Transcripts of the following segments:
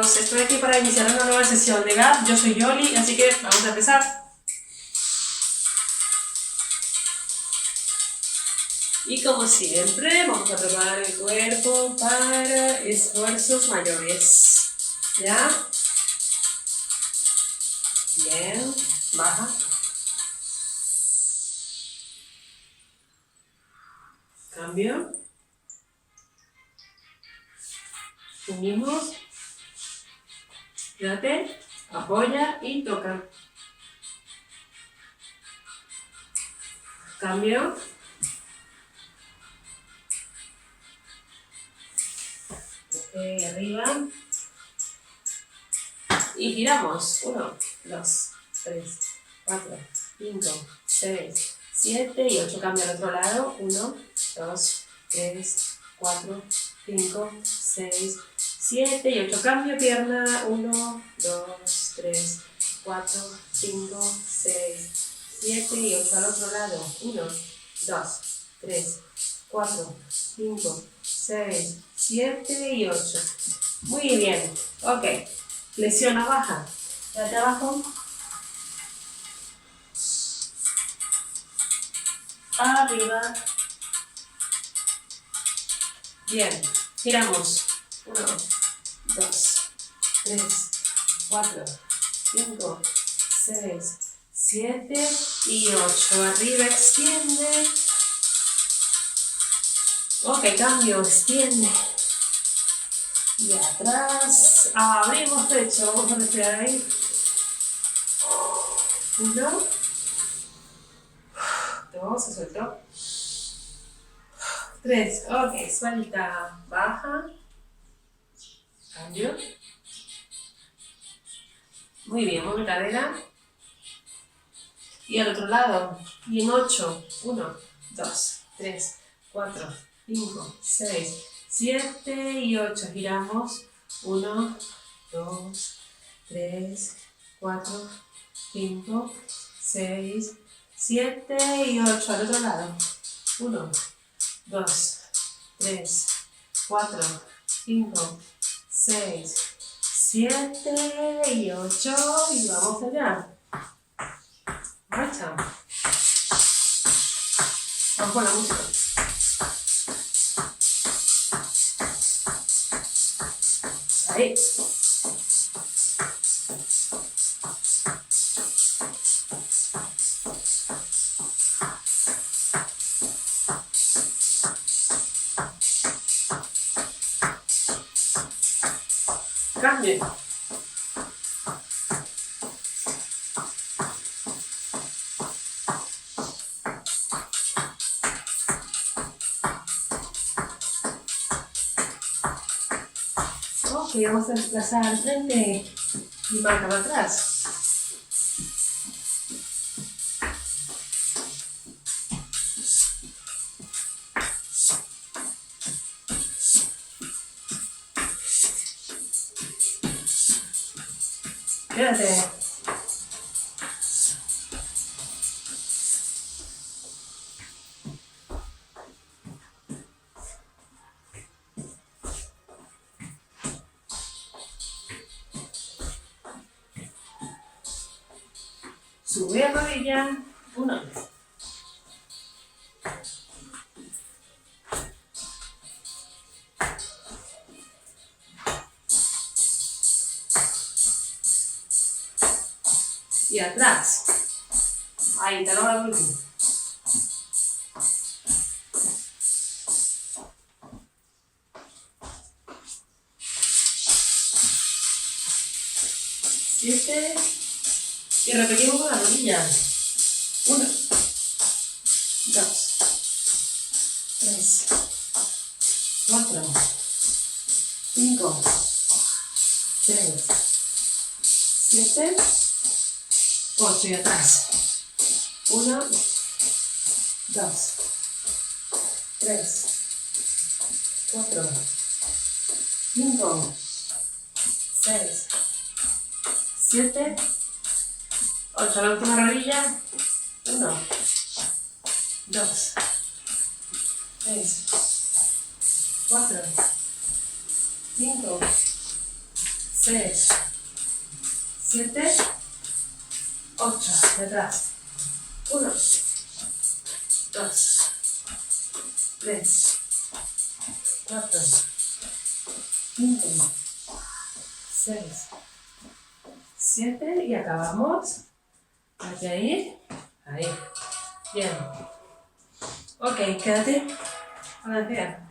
chicos, estoy aquí para iniciar una nueva sesión de GAP. Yo soy Yoli, así que vamos a empezar. Y como siempre, vamos a preparar el cuerpo para esfuerzos mayores. ¿Ya? Bien, baja. Cambio. Unimos. Quédate, apoya y toca. Cambio. Ok, arriba. Y giramos. 1, 2, 3, 4, 5, 6, 7 y 8. Cambio al otro lado. 1, 2, 3, 4, 5, 6, 7 y 8. Cambio pierna. 1, 2, 3, 4, 5, 6, 7 y 8. Al otro lado. 1, 2, 3, 4, 5, 6, 7 y 8. Muy bien. Ok. Flexiona, baja. Quédate abajo. Arriba. Bien. Giramos. 1, 2, 3, 4, 5, 6, 7 y 8. Arriba, extiende. Ok, cambio, extiende. Y atrás, abrimos pecho, vamos a respirar ahí. 1, 2, se soltó. 3, ok, suelta, baja. Cambio. Muy bien, mueve cadera. Y al otro lado. Y en 8, 1, 2, 3, 4, 5, 6, 7 y 8. Giramos. 1, 2, 3, 4, 5, 6, 7 y 8. Al otro lado. 1, 2, 3, 4, 5, 6, 7 y 8. Y vamos allá. Marcha. Vamos con la música. Ahí. Cambio. Ok, vamos a desplazar al frente y marca para atrás. Quédate. Sube a rodilla. 1. Y atrás. Ahí, te lo hago último. Siete. Y repetimos con la rodilla. 1, 2, 3, 4, 5, 6, 7, 8 y atrás. 1, 2, 3, 4, 5, 6, 7, 8. La última rodilla. 1, 2, 3, 4, 5, 6, 7, 8, de atrás. 1, 2, 3, 4, 5, 6, 7 y acabamos. Aquí ahí. Ahí. Bien. Ok, quédate. Balancea.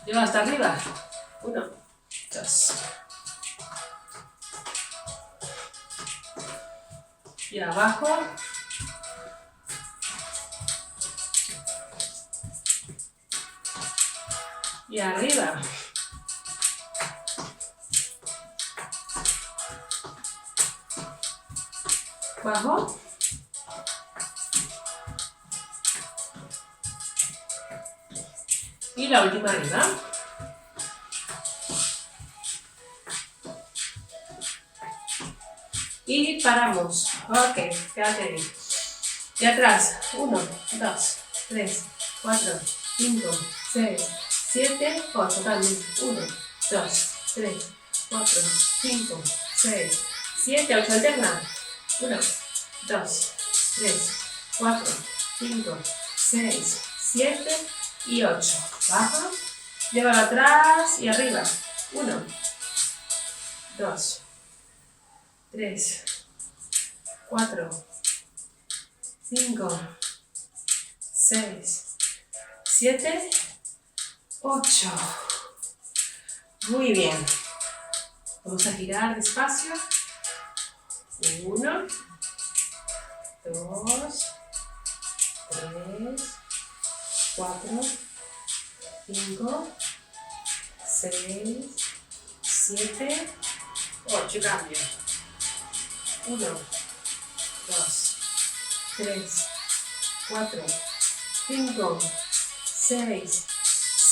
Lleva hasta arriba. 1, 2. Y abajo. Y arriba. Bajo. Y la última arriba. Y paramos. Ok, quédate ahí. Y atrás. 1, 2, 3, 4, 5, 6, 7, 8. También. 1, 2, 3, 4, 5, 6, 7, 8. Alterna. 1, 2, 3, 4, 5, 6, 7 y 8. Baja. Llévalo atrás y arriba. 1, 2, 3, 4, 5, 6, 7, 8. Muy bien. Vamos a girar despacio. 1, 2, 3, 4, 5, 6, 7, 8. Cambio. 1, 2, 3, 4, 5, 6,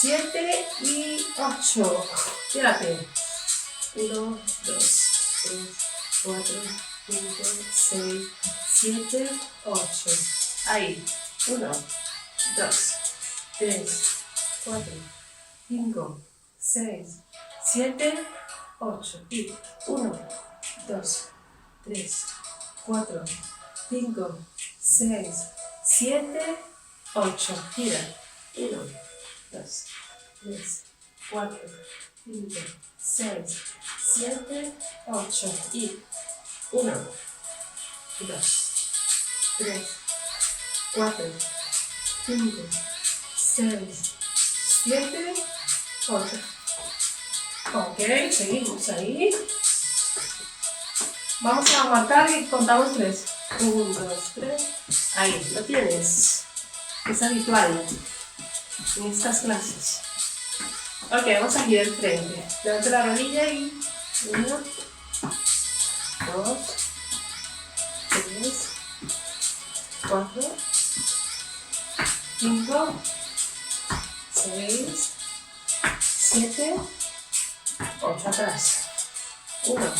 7 y 8. Quédate. 1, 2, 3, 4, 5, 6, 7, 8. Ahí. 1, 2, 3, 4, 5, 6, 7, 8. Y 1, 2, 3, 4, 5, 6, 7, 8. Gira. 1, 2, 3, 4, 5, 6, 7, 8. Y 1, 2, 3, 4, 5, 6, 7, 8. Ok, seguimos ahí. Vamos a aguantar y contamos 3. 1, 2, 3. Ahí, lo tienes. Es habitual en estas clases. Ok, vamos a girar el frente. Levanta la rodilla y 1, 2, 3, 4, 5, 6, 7, 8. Atrás. 1,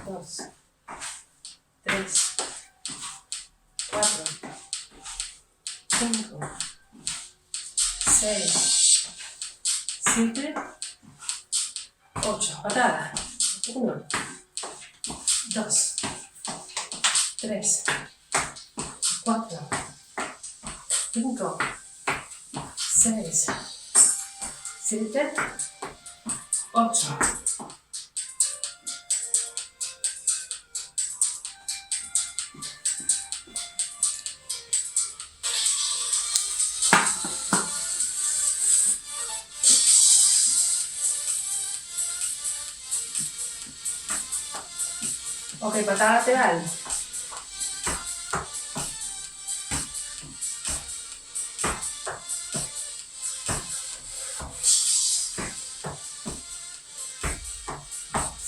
2, 3, 4, 5, 6, 7, 8. Patada. 1, 2, 3, 4, 5, 6, 7, 8. Ok, patada lateral.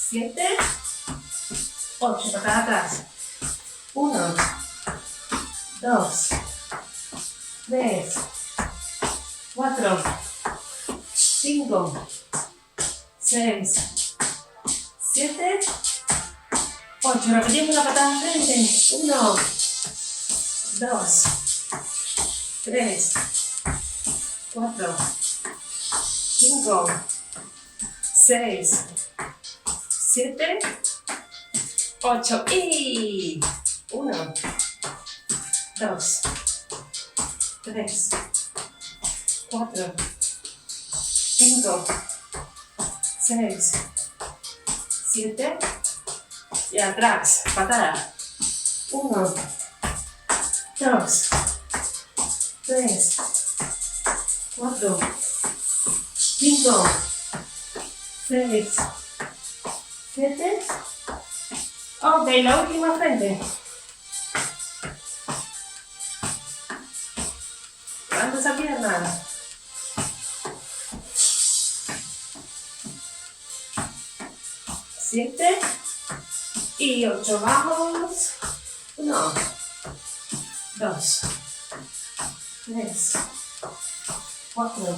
Siete, 8, patada atrás. 1, 2, 3, 4, 5, 6, 7, 8. Repetimos la patada de frente. 1, 2, 3, 4, 5, 6, 7, 8 y 1, 2, 3, 4, 5, 6, 7 y atrás, patada. 1, 2, 3, 4, 5, 6, 7. Ok, la última frente. Levanta esa pierna. 7 y 8. Vamos. 1, 2, 3, 4,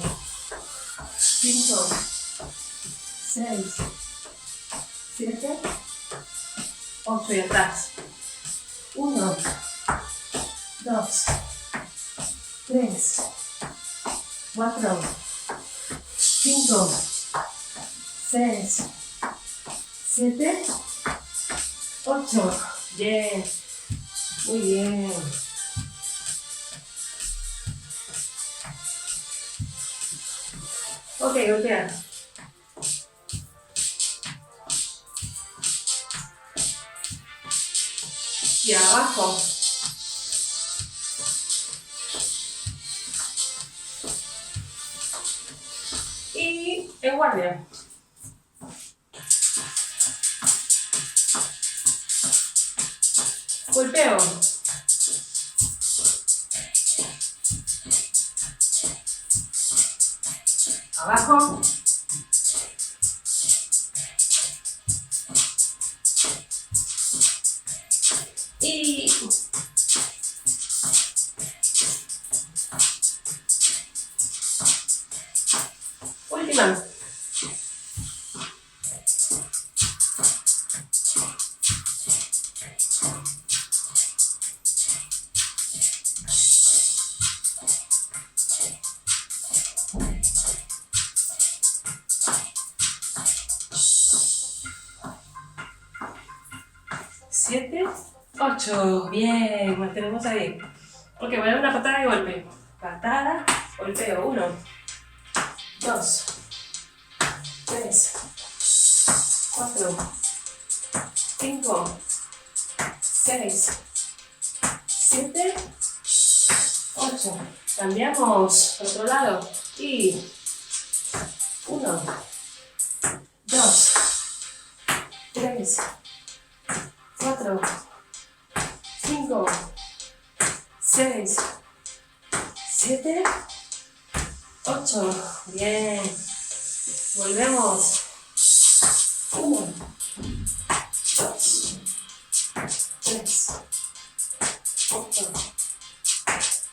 5, 6, 7, 8 y atrás. 1, 2, 3, 4, 5, 6, 7, 8. Bien. Muy bien. Ok, voltea. Y abajo. Y en guardia. Golpeo. Abajo. Y última. Siete, 8. Bien, mantenemos ahí. Ok, voy a dar una patada y golpe. Patada, golpeo. 1, 2, 3, 4, 5, 6, 7, 8. Cambiamos al otro lado. Y 1, 2, 3, 4, 5, 6, 7, 8. Bien. Volvemos. 1, 2, 3, 4,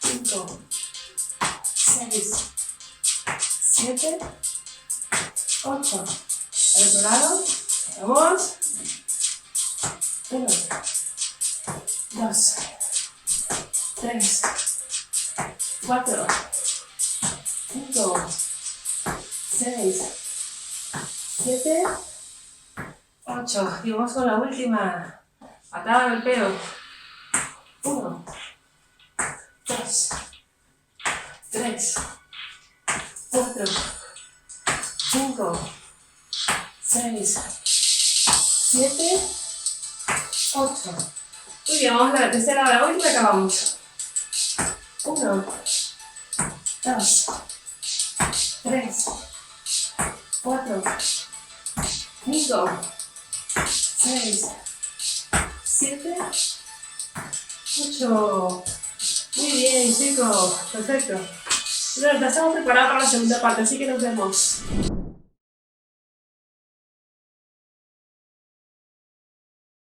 5, 6, 7, 8. Al otro lado. Vamos. 1, 2, 3, 4, 5, 6, 7, 8. Y vamos con la última. Patada del pelo. 1, 2, 3, 4, 5, 6, 7, 8. Muy bien, vamos a la tercera, la última y acabamos. 1, 2, 3, 4, 5, 6, 7, 8. Muy bien, chicos. Perfecto. Bueno, ya estamos preparados para la segunda parte, así que nos vemos.